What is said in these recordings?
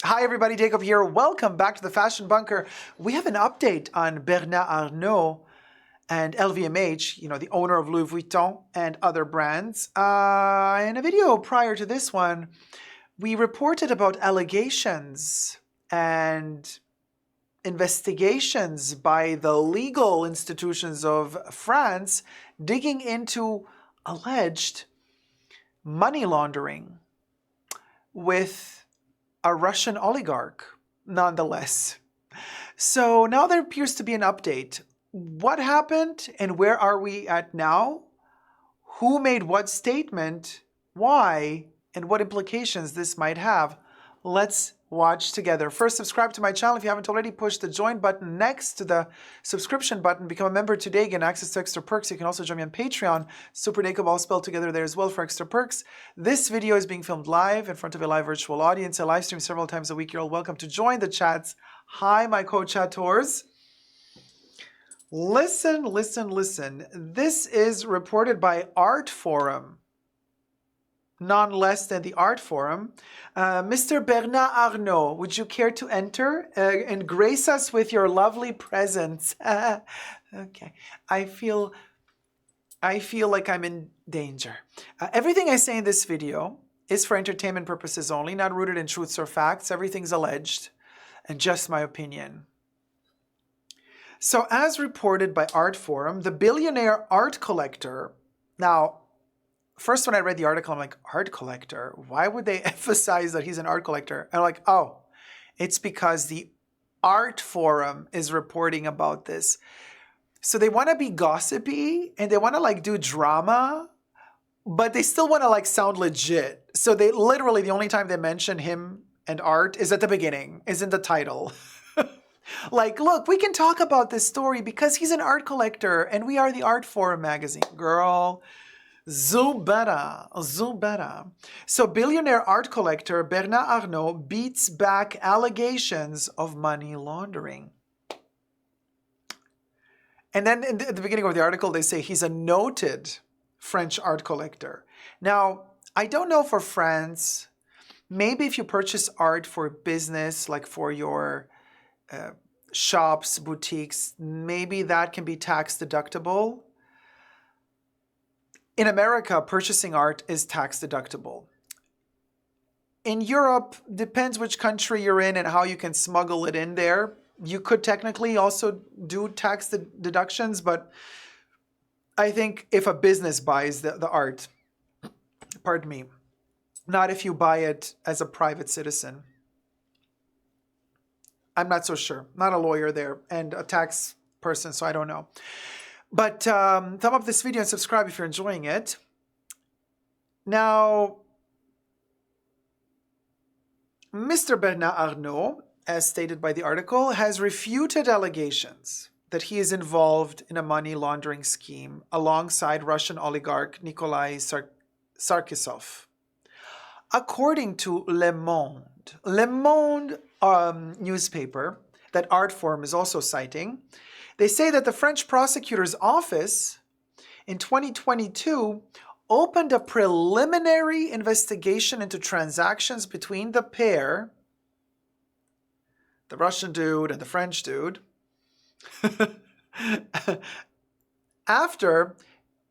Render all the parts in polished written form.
Hi everybody, Dacob here. Welcome back to the Fashion Bunker. We have an update on Berno and LVMH, the owner of Louis Vuitton and other brands. In a video prior to this one, we reported about allegations and investigations by the legal institutions of France digging into alleged money laundering with a Russian oligarch, nonetheless. So now there appears to be an update. What happened and where are we at now? Who made what statement? Why? And what implications this might have? Let's watch together. First, subscribe to my channel if you haven't already. Push the join button next to the subscription button. Become a member today. Get access to extra perks. You can also join me on Patreon. superdacob all spelled together there as well for extra perks. This video is being filmed live in front of a live virtual audience. I live stream several times a week. You're all welcome to join the chats. Hi, my co-chattors. Listen. This is reported by Art Forum. None less than the Art Forum. Mr. Bernard Arnault, would you care to enter and grace us with your lovely presence? Okay, I feel like I'm in danger. Everything I say in this video is for entertainment purposes only, not rooted in truths or facts. Everything's alleged and just my opinion. So as reported by Art Forum, the billionaire art collector, now, first, when I read the article, I'm like, art collector? Why would they emphasize that he's an art collector? And I'm like, oh, it's because the Art Forum is reporting about this. So they want to be gossipy and they want to do drama, but they still want to sound legit. So they literally, the only time they mention him and art is at the beginning, is in the title. Look, we can talk about this story because he's an art collector and we are the Art Forum magazine. Girl, Zubera. So billionaire art collector Bernard Arnault beats back allegations of money laundering. And then at the beginning of the article, they say he's a noted French art collector. Now, I don't know for France, maybe if you purchase art for business, like for your shops, boutiques, maybe that can be tax deductible. In America, purchasing art is tax deductible. In Europe, depends which country you're in and how you can smuggle it in there. You could technically also do tax deductions, but I think if a business buys the art, pardon me, not if you buy it as a private citizen. I'm not so sure. Not a lawyer there and a tax person, so I don't know. But thumb up this video and subscribe if you're enjoying it. Now, Mr. Bernard Arnault, as stated by the article, has refuted allegations that he is involved in a money laundering scheme alongside Russian oligarch Nikolai Sarkisov. According to Le Monde newspaper that Art Forum is also citing, they say that the French prosecutor's office in 2022 opened a preliminary investigation into transactions between the pair, the Russian dude and the French dude, after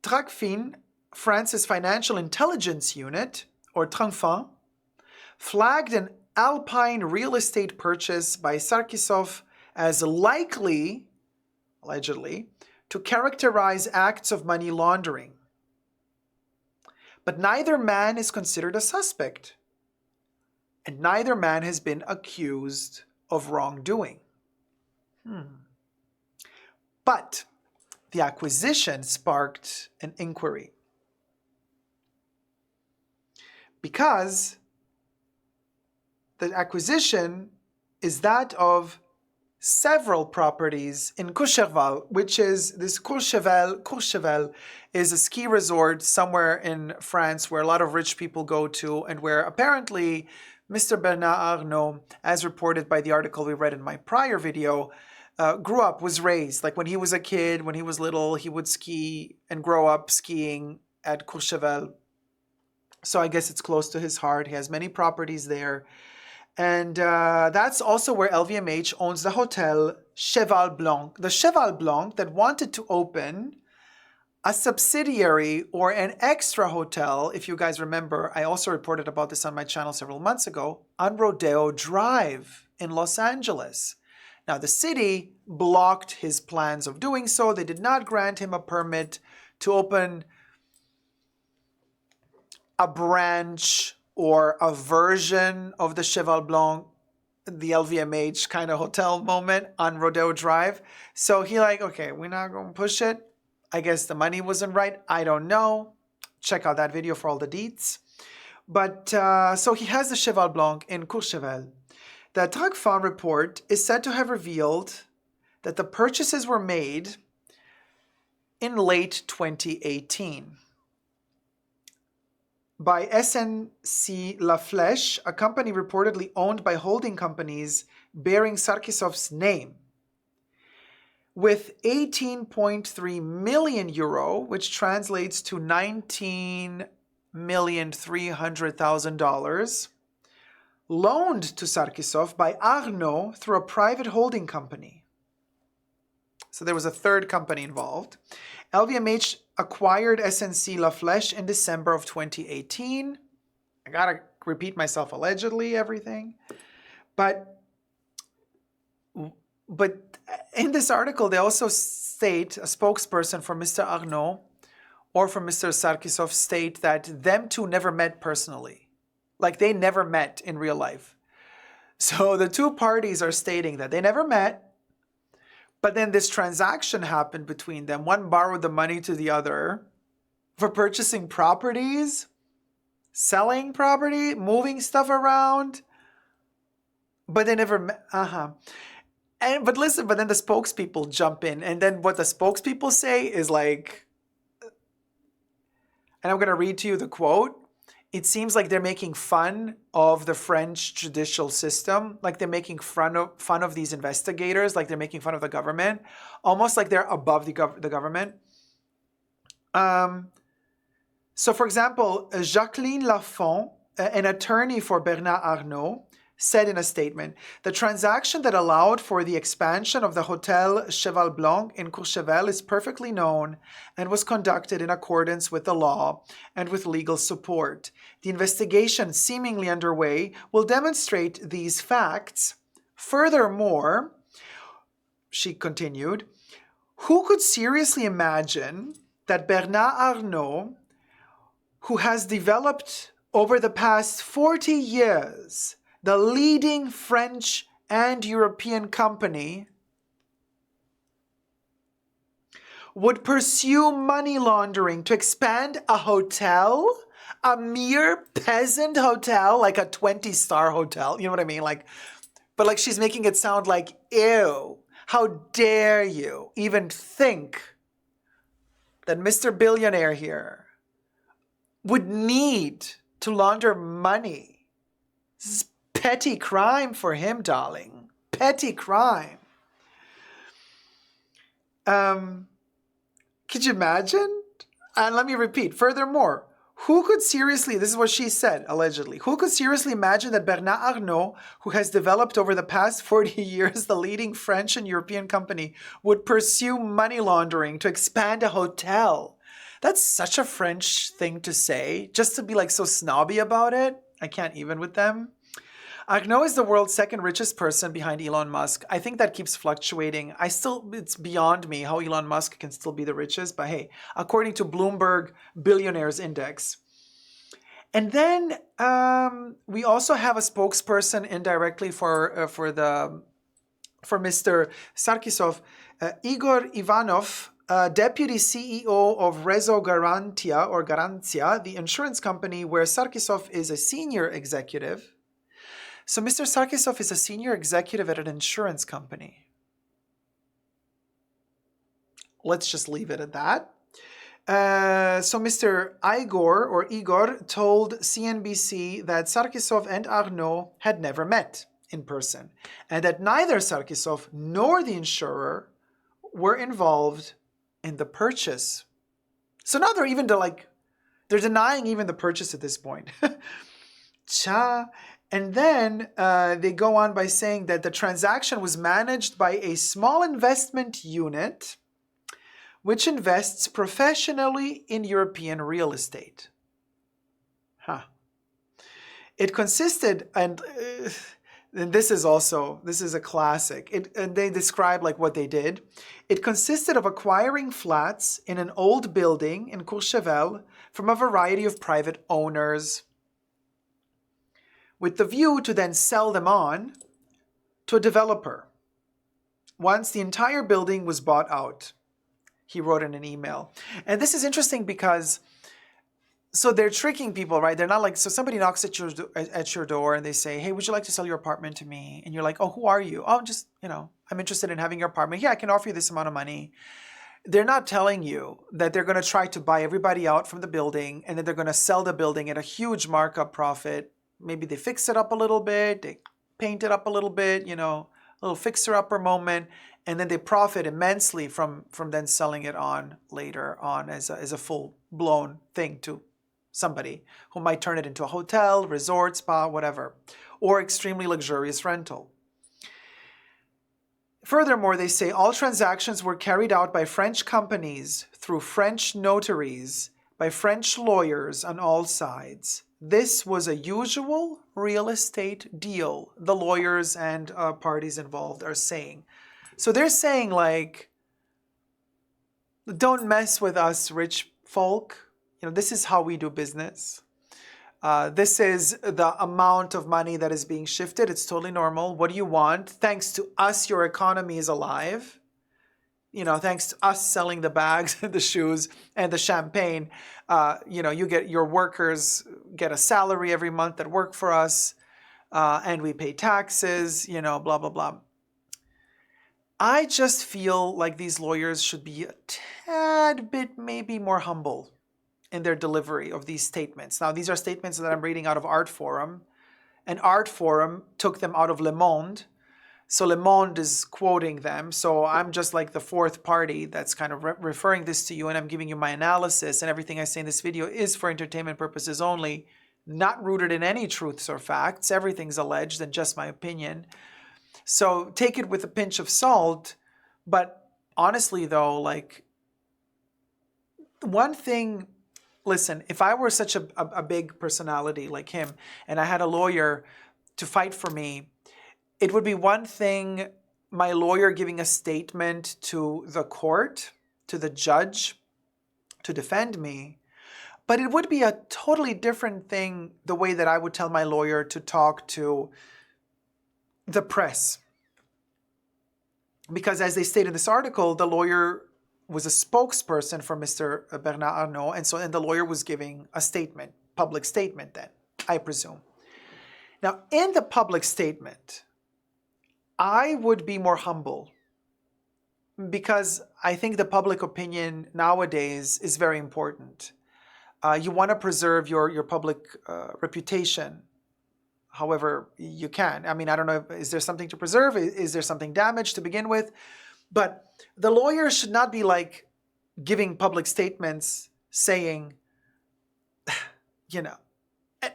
Tracfin, France's financial intelligence unit, or Tracfin, flagged an Alpine real estate purchase by Sarkisov as likely, allegedly, to characterize acts of money laundering. But neither man is considered a suspect, and neither man has been accused of wrongdoing. But the acquisition sparked an inquiry, because the acquisition is that of several properties in Courchevel, which is this Courchevel is a ski resort somewhere in France where a lot of rich people go to, and where apparently Mr. Bernard Arnault, as reported by the article we read in my prior video, grew up, was raised. Like when he was a kid, when he was little, he would ski and grow up skiing at Courchevel. So I guess it's close to his heart. He has many properties there. And that's also where LVMH owns the hotel Cheval Blanc. The Cheval Blanc that wanted to open a subsidiary or an extra hotel, if you guys remember, I also reported about this on my channel several months ago, on Rodeo Drive in Los Angeles. Now, the city blocked his plans of doing so. They did not grant him a permit to open a branch or a version of the Cheval Blanc, the LVMH kind of hotel moment on Rodeo Drive. So he like, okay, we're not going to push it. I guess the money wasn't right. I don't know. Check out that video for all the deets. But so he has the Cheval Blanc in Courchevel. The Tracfin report is said to have revealed that the purchases were made in late 2018 by SNC La Flèche, a company reportedly owned by holding companies bearing Sarkisov's name, with 18.3 million euro, which translates to $19,300,000, loaned to Sarkisov by Arnaud through a private holding company. So there was a third company involved. LVMH acquired SNC La Flèche in December of 2018. I gotta repeat myself, allegedly, everything. But in this article, they also state, a spokesperson for Mr. Arnaud or for Mr. Sarkisov state that them two never met personally. Like they never met in real life. So the two parties are stating that they never met, but then this transaction happened between them. One borrowed the money to the other for purchasing properties, selling property, moving stuff around, but they never met. But listen, but then the spokespeople jump in, and then what the spokespeople say is like, and I'm going to read to you the quote. It seems like they're making fun of the French judicial system, like they're making fun of these investigators, like they're making fun of the government, almost like they're above the government. So, for example, Jacqueline Lafont, an attorney for Bernard Arnault, said in a statement, the transaction that allowed for the expansion of the Hotel Cheval Blanc in Courchevel is perfectly known and was conducted in accordance with the law and with legal support. The investigation seemingly underway will demonstrate these facts. Furthermore, she continued, who could seriously imagine that Bernard Arnault, who has developed over the past 40 years the leading French and European company, would pursue money laundering to expand a hotel, a mere peasant hotel, like a 20-star hotel, you know what I mean? But like she's making it sound like, ew, how dare you even think that Mr. Billionaire here would need to launder money. This is petty crime for him, darling. Petty crime. Could you imagine? And let me repeat. Furthermore, who could seriously, this is what she said, allegedly, who could seriously imagine that Bernard Arnault, who has developed over the past 40 years the leading French and European company, would pursue money laundering to expand a hotel? That's such a French thing to say, just to be like so snobby about it. I can't even with them. Arnault is the world's second richest person behind Elon Musk. I think that keeps fluctuating. It's beyond me how Elon Musk can still be the richest. But hey, according to Bloomberg Billionaires Index. And then we also have a spokesperson indirectly for Mr. Sarkisov, Igor Ivanov, Deputy CEO of Rezo Garantia, the insurance company where Sarkisov is a senior executive. So Mr. Sarkisov is a senior executive at an insurance company. Let's just leave it at that. So Mr. Igor told CNBC that Sarkisov and Arnault had never met in person, and that neither Sarkisov nor the insurer were involved in the purchase. So now they're denying even the purchase at this point. And then they go on by saying that the transaction was managed by a small investment unit which invests professionally in European real estate. Huh. It consisted, and this is a classic. And they describe like what they did. It consisted of acquiring flats in an old building in Courchevel from a variety of private owners, with the view to then sell them on to a developer once the entire building was bought out, he wrote in an email. And this is interesting because, so they're tricking people, right? They're not like, so somebody knocks at your door and they say, hey, would you like to sell your apartment to me? And you're like, oh, who are you? Oh, just, I'm interested in having your apartment. Yeah, I can offer you this amount of money. They're not telling you that they're going to try to buy everybody out from the building and then they're going to sell the building at a huge markup profit. Maybe they fix it up a little bit, they paint it up a little bit, a little fixer-upper moment, and then they profit immensely from then selling it on later on as a full-blown thing to somebody who might turn it into a hotel, resort, spa, whatever, or extremely luxurious rental. Furthermore, they say all transactions were carried out by French companies through French notaries, by French lawyers on all sides. This was a usual real estate deal, the lawyers and parties involved are saying. So they're saying, like, don't mess with us rich folk. This is how we do business. This is the amount of money that is being shifted. It's totally normal. What do you want? Thanks to us, your economy is alive. Thanks to us selling the bags, the shoes, and the champagne, you get, your workers get a salary every month that work for us, and we pay taxes, blah, blah, blah. I just feel like these lawyers should be a tad bit maybe more humble in their delivery of these statements. Now, these are statements that I'm reading out of Art Forum, and Art Forum took them out of Le Monde. So Le Monde is quoting them. So I'm just like the fourth party that's kind of referring this to you, and I'm giving you my analysis, and everything I say in this video is for entertainment purposes only, not rooted in any truths or facts. Everything's alleged and just my opinion. So take it with a pinch of salt. But honestly though, like, one thing, listen, if I were such a big personality like him and I had a lawyer to fight for me, it would be one thing, my lawyer giving a statement to the court, to the judge, to defend me. But it would be a totally different thing the way that I would tell my lawyer to talk to the press. Because as they state in this article, the lawyer was a spokesperson for Mr. Bernard Arnault, and the lawyer was giving a statement, public statement then, I presume. Now, in the public statement, I would be more humble because I think the public opinion nowadays is very important. You want to preserve your public reputation however you can. I mean, I don't know, is there something to preserve? Is there something damaged to begin with? But the lawyer should not be like giving public statements saying,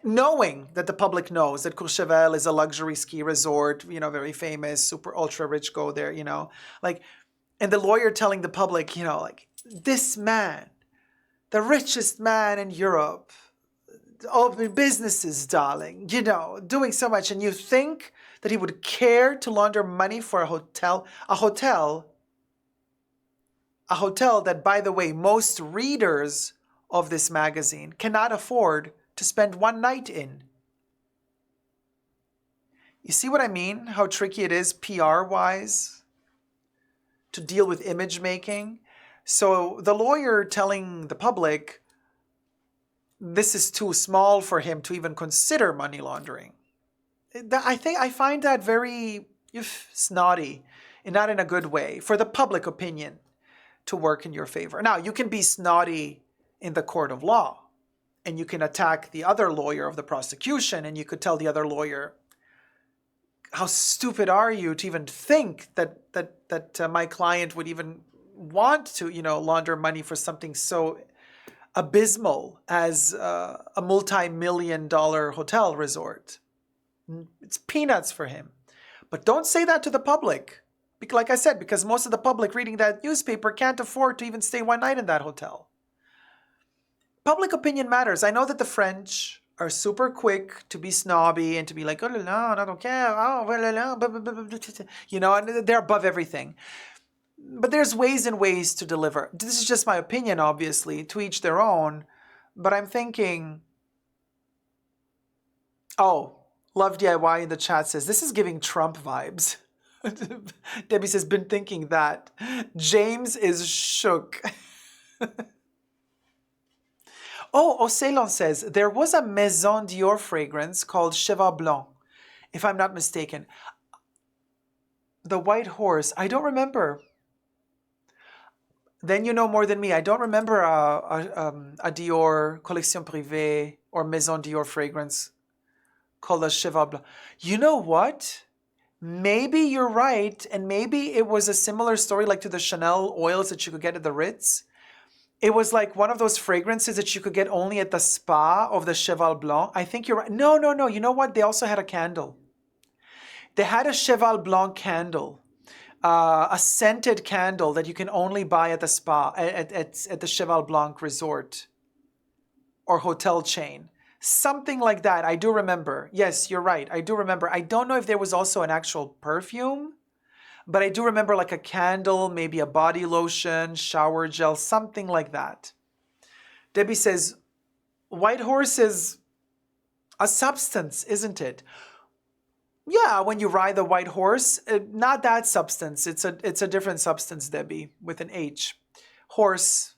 knowing that the public knows that Courchevel is a luxury ski resort, very famous, super ultra rich go there, and the lawyer telling the public, this man, the richest man in Europe, open businesses, darling, doing so much, and you think that he would care to launder money for a hotel that, by the way, most readers of this magazine cannot afford to spend one night in. You see what I mean? How tricky it is PR-wise to deal with image making. So the lawyer telling the public this is too small for him to even consider money laundering. I find that very snotty, and not in a good way, for the public opinion to work in your favor. Now, you can be snotty in the court of law, and you can attack the other lawyer of the prosecution, and you could tell the other lawyer, how stupid are you to even think that my client would even want to, launder money for something so abysmal as a multi-million-dollar hotel resort. It's peanuts for him. But don't say that to the public. Like I said, because most of the public reading that newspaper can't afford to even stay one night in that hotel. Public opinion matters. I know that the French are super quick to be snobby and to be like, oh, no, I don't care. Oh, you know, and they're above everything. But there's ways and ways to deliver. This is just my opinion, obviously, to each their own. But I'm thinking, oh, Love DIY in the chat says, this is giving Trump vibes. Debbie says, been thinking that. James is shook. Oh, Ocelon says, there was a Maison Dior fragrance called Cheval Blanc, if I'm not mistaken. The White Horse, I don't remember. Then you know more than me. I don't remember a Dior Collection Privée or Maison Dior fragrance called a Cheval Blanc. You know what? Maybe you're right, and maybe it was a similar story like to the Chanel oils that you could get at the Ritz. It was like one of those fragrances that you could get only at the spa of the Cheval Blanc. I think you're right. No. You know what? They also had a candle. They had a Cheval Blanc candle, a scented candle that you can only buy at the spa, at the Cheval Blanc resort or hotel chain. Something like that. I do remember. Yes, you're right. I do remember. I don't know if there was also an actual perfume. But I do remember like a candle, maybe a body lotion, shower gel, something like that. Debbie says, White Horse is a substance, isn't it? Yeah, when you ride the White Horse, not that substance. It's a different substance, Debbie, with an H. Horse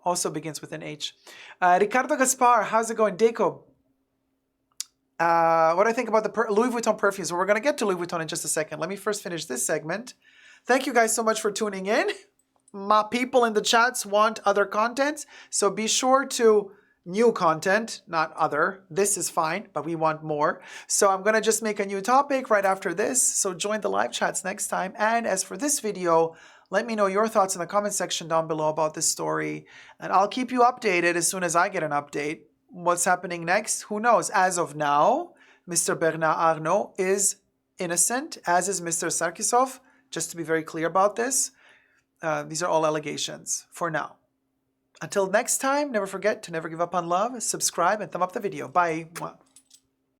also begins with an H. Ricardo Gaspar, how's it going? Dacob. What do I think about the Louis Vuitton perfumes? Well, we're going to get to Louis Vuitton in just a second. Let me first finish this segment. Thank you guys so much for tuning in. My people in the chats want other content, so be sure to new content, not other. This is fine, but we want more. So I'm going to just make a new topic right after this. So join the live chats next time. And as for this video, let me know your thoughts in the comment section down below about this story. And I'll keep you updated as soon as I get an update. What's happening next? Who knows? As of now, Mr. Bernard Arnault is innocent, as is Mr. Sarkisov. Just to be very clear about this, these are all allegations for now. Until next time, never forget to never give up on love, subscribe, and thumb up the video. Bye.